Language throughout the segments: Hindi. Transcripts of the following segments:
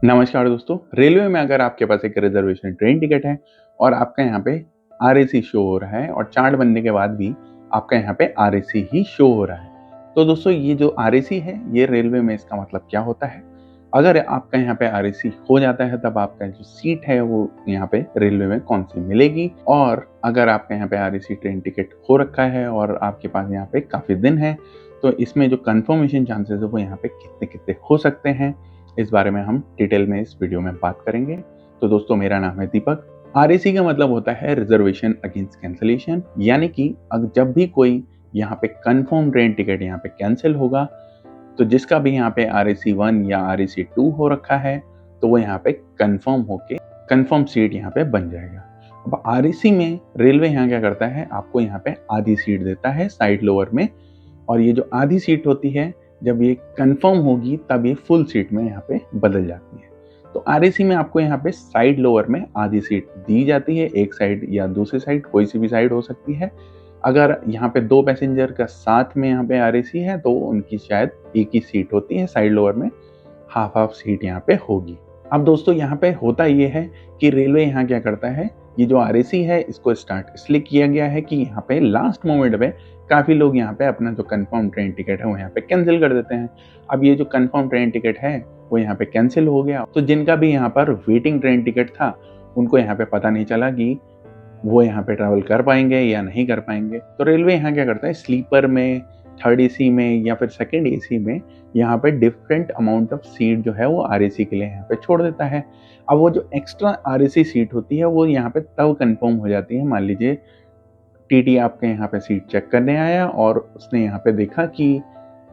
नमस्कार दोस्तों। रेलवे में अगर आपके पास एक रिजर्वेशन ट्रेन टिकट है और आपका यहाँ पे आरएसी शो हो रहा है और चार्ट बनने के बाद भी आपका यहाँ पे आरएसी ही शो हो रहा है, तो दोस्तों ये जो आरएसी है ये रेलवे में इसका मतलब क्या होता है। अगर आपका यहाँ पे आरएसी हो जाता है तब आपका जो सीट है वो यहाँ पे रेलवे में कौन सी मिलेगी, और अगर आपका यहाँ पे आरएसी ट्रेन टिकट हो रखा है और आपके पास यहाँ पे काफ़ी दिन है तो इसमें जो कन्फर्मेशन चांसेस है वो यहाँ पे कितने कितने हो सकते हैं, इस बारे में हम डिटेल में इस वीडियो में बात करेंगे। तो दोस्तों मेरा नाम है दीपक। आरएसी का मतलब होता है रिजर्वेशन अगेंस्ट कैंसलेशन, यानी कि जब भी कोई यहाँ पे कंफर्म ट्रेन टिकट यहाँ पे कैंसिल होगा तो जिसका भी यहाँ पे आरएसी 1 या आरएसी 2 हो रखा है तो वो यहाँ पे कंफर्म होके कंफर्म सीट यहाँ पे बन जाएगा। अब आरएसी में रेलवे यहाँ क्या करता है, आपको यहाँ पे आधी सीट देता है साइड लोअर में, और ये जो आधी सीट होती है जब ये कंफर्म होगी तब ये फुल सीट में यहाँ पे बदल जाती है। तो आरएसी में आपको यहाँ पे साइड लोअर में आधी सीट दी जाती है, एक साइड या दूसरी साइड, कोई सी भी साइड हो सकती है। अगर यहाँ पे 2 पैसेंजर का साथ में यहाँ पे आरएसी है तो उनकी शायद एक ही सीट होती है, साइड लोअर में हाफ हाफ सीट यहाँ पे होगी। अब दोस्तों यहाँ पे होता ये है कि रेलवे यहाँ क्या करता है, ये जो आरएसी है इसको स्टार्ट इसलिए किया गया है कि यहाँ पे लास्ट मोमेंट पे काफ़ी लोग यहाँ पे अपना जो कंफर्म ट्रेन टिकट है वो यहाँ पे कैंसिल कर देते हैं। अब ये जो कंफर्म ट्रेन टिकट है वो यहाँ पे कैंसिल हो गया तो जिनका भी यहाँ पर वेटिंग ट्रेन टिकट था उनको यहाँ पे पता नहीं चला कि वो यहाँ पे ट्रैवल कर पाएंगे या नहीं कर पाएंगे। तो रेलवे यहाँ क्या करता है, स्लीपर में, थर्ड एसी में या फिर सेकंड एसी में यहाँ पे डिफरेंट अमाउंट ऑफ सीट जो है वो आरएसी के लिए यहाँ पे छोड़ देता है। अब वो जो एक्स्ट्रा आरएसी सीट होती है वो यहाँ पे तब कंफर्म हो जाती है, मान लीजिए टीटी आपके यहाँ पे सीट चेक करने आया और उसने यहाँ पे देखा कि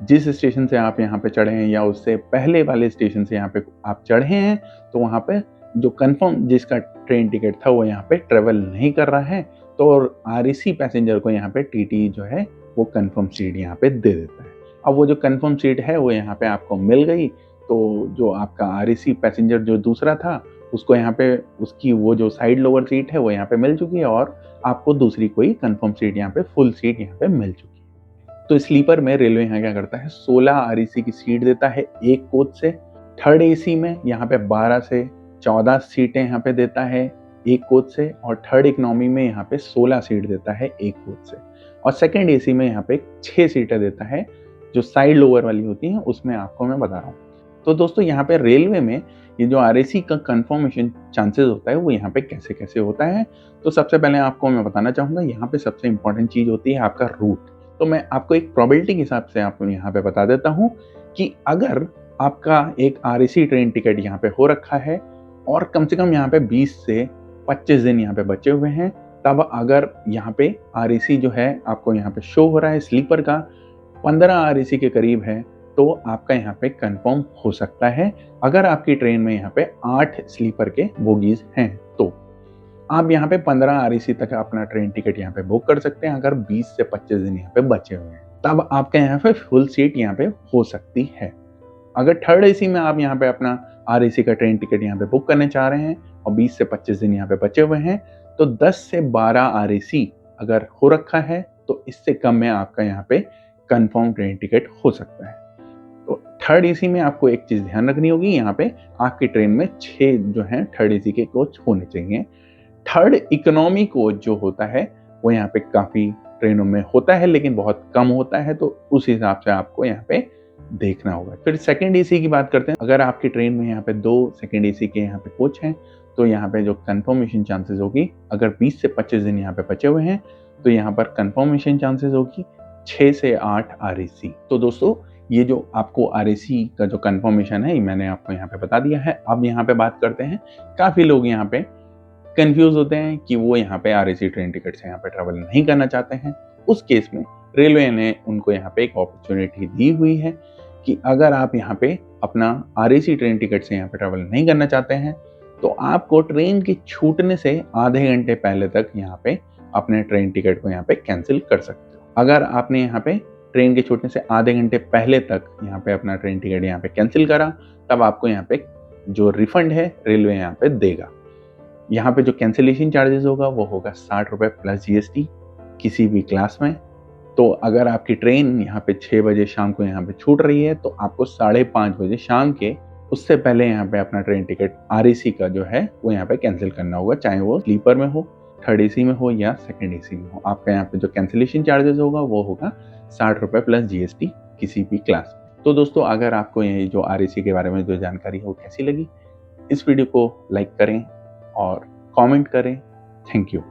जिस स्टेशन से आप यहाँ पे चढ़े हैं या उससे पहले वाले स्टेशन से यहाँ पे आप चढ़े हैं तो वहाँ पे जो कंफर्म जिसका ट्रेन टिकट था वो यहाँ पे ट्रेवल नहीं कर रहा है, तो आरएसी पैसेंजर को यहाँ पे टीटी जो है वो कंफर्म सीट यहाँ पे दे देता है। अब वो जो कंफर्म सीट है वो यहाँ पे आपको मिल गई, तो जो आपका आरएसी पैसेंजर जो दूसरा था उसको यहाँ पे उसकी वो जो साइड लोअर सीट है वो यहाँ पे मिल चुकी है और आपको दूसरी कोई कंफर्म सीट यहाँ पे फुल सीट यहाँ पे मिल चुकी है। तो स्लीपर में रेलवे यहाँ क्या करता है, 16 आरएसी की सीट देता है एक कोच से। थर्ड एसी में यहाँ पे 12 से 14 सीटें यहाँ पे देता है एक कोच से, और थर्ड इकोनॉमी में यहाँ पे 16 सीट देता है एक कोच से, और सेकेंड एसी में यहाँ पे 6 सीटें देता है जो साइड लोअर वाली होती हैं उसमें आपको मैं बता रहा हूँ। तो दोस्तों यहाँ पे रेलवे में ये जो आरएसी का कंफर्मेशन चांसेस होता है वो यहाँ पे कैसे कैसे होता है, तो सबसे पहले आपको मैं बताना चाहूँगा यहाँ पे सबसे इंपॉर्टेंट चीज़ होती है आपका रूट। तो मैं आपको एक प्रोबेबिलिटी के हिसाब से आपको यहाँ पे बता देता हूँ कि अगर आपका एक आरएसी ट्रेन टिकट यहाँ पे हो रखा है और कम से कम यहाँ पे 20 से 25 दिन यहाँ पे बचे हुए हैं, तब अगर यहाँ पे आरएसी जो है आपको यहाँ पे शो हो रहा है स्लीपर का 15 आरएसी के करीब है, तो आपका यहाँ पे कंफर्म हो सकता है। अगर आपकी ट्रेन में यहाँ पे 8 स्लीपर के बोगीज हैं तो आप यहाँ पे 15 आरएसी तक अपना ट्रेन टिकट यहाँ पे बुक कर सकते हैं। अगर 20 से 25 दिन यहाँ पे बचे हुए हैं तब आपके यहाँ पे फुल सीट यहाँ पे हो सकती है। अगर थर्ड एसी में आप यहाँ पे अपना आरएसी का ट्रेन टिकट यहाँ पे बुक करने चाह रहे हैं और 20 से 25 दिन यहाँ पे बचे हुए हैं तो 10 से 12 आरएसी अगर हो रखा है तो इससे कम में आपका यहाँ पे कंफर्म ट्रेन टिकट हो सकता है। तो थर्ड एसी में आपको एक चीज़ ध्यान रखनी होगी, यहाँ पे आपकी ट्रेन में 6 जो हैं थर्ड एसी के कोच होने चाहिए। थर्ड इकोनॉमी कोच जो होता है वो यहाँ पे काफ़ी ट्रेनों में होता है लेकिन बहुत कम होता है, तो उस हिसाब से आपको यहाँ पे देखना होगा। फिर सेकेंड एसी की बात करते हैं। अगर आपकी ट्रेन में यहाँ पे 2 सेकेंड एसी के यहाँ पे कोच हैं तो यहाँ पे जो कंफर्मेशन चांसेस होगी, अगर 20 से 25 दिन यहाँ पे बचे हुए हैं तो यहाँ पर कंफर्मेशन चांसेस होगी 6 से 8 आरएसी। तो दोस्तों ये जो आपको आरएसी का जो कंफर्मेशन है मैंने आपको यहाँ पे बता दिया है। अब यहाँ पे बात करते हैं, काफ़ी लोग यहाँ पे कंफ्यूज होते हैं कि वो यहाँ पे आरएसी ट्रेन टिकट से यहाँ पे ट्रैवल नहीं करना चाहते हैं। उस केस में रेलवे ने उनको यहाँ पे एक अपॉर्चुनिटी दी हुई है कि अगर आप यहाँ पे अपना आरएसी ट्रेन टिकट से यहाँ पे ट्रैवल नहीं करना चाहते हैं तो आपको ट्रेन के छूटने से आधे घंटे पहले तक यहाँ पे अपने ट्रेन टिकट को यहाँ पे कैंसिल कर सकते हो। अगर आपने यहाँ पे ट्रेन के छूटने से आधे घंटे पहले तक यहाँ पे अपना ट्रेन टिकट यहाँ पे कैंसिल करा तब आपको यहाँ पे जो रिफंड है रेलवे यहाँ पे देगा। यहाँ पे जो कैंसिलेशन चार्जेस होगा वो होगा 60 रुपये प्लस जीएसटी किसी भी क्लास में। तो अगर आपकी ट्रेन यहाँ पे 6 बजे शाम को यहाँ पे छूट रही है तो आपको 5:30 बजे शाम के उससे पहले यहाँ पे अपना ट्रेन टिकट RAC का जो है वो यहाँ पे कैंसिल करना होगा, चाहे वो स्लीपर में हो, थर्ड AC में हो या सेकंड AC में हो। आपका यहाँ पे जो कैंसिलेशन चार्जेस होगा वो होगा 60 रुपये प्लस GST किसी भी क्लास में। तो दोस्तों अगर आपको ये जो RAC के बारे में जो जानकारी है वो कैसी लगी, इस वीडियो को लाइक करें और कमेंट करें। Thank you.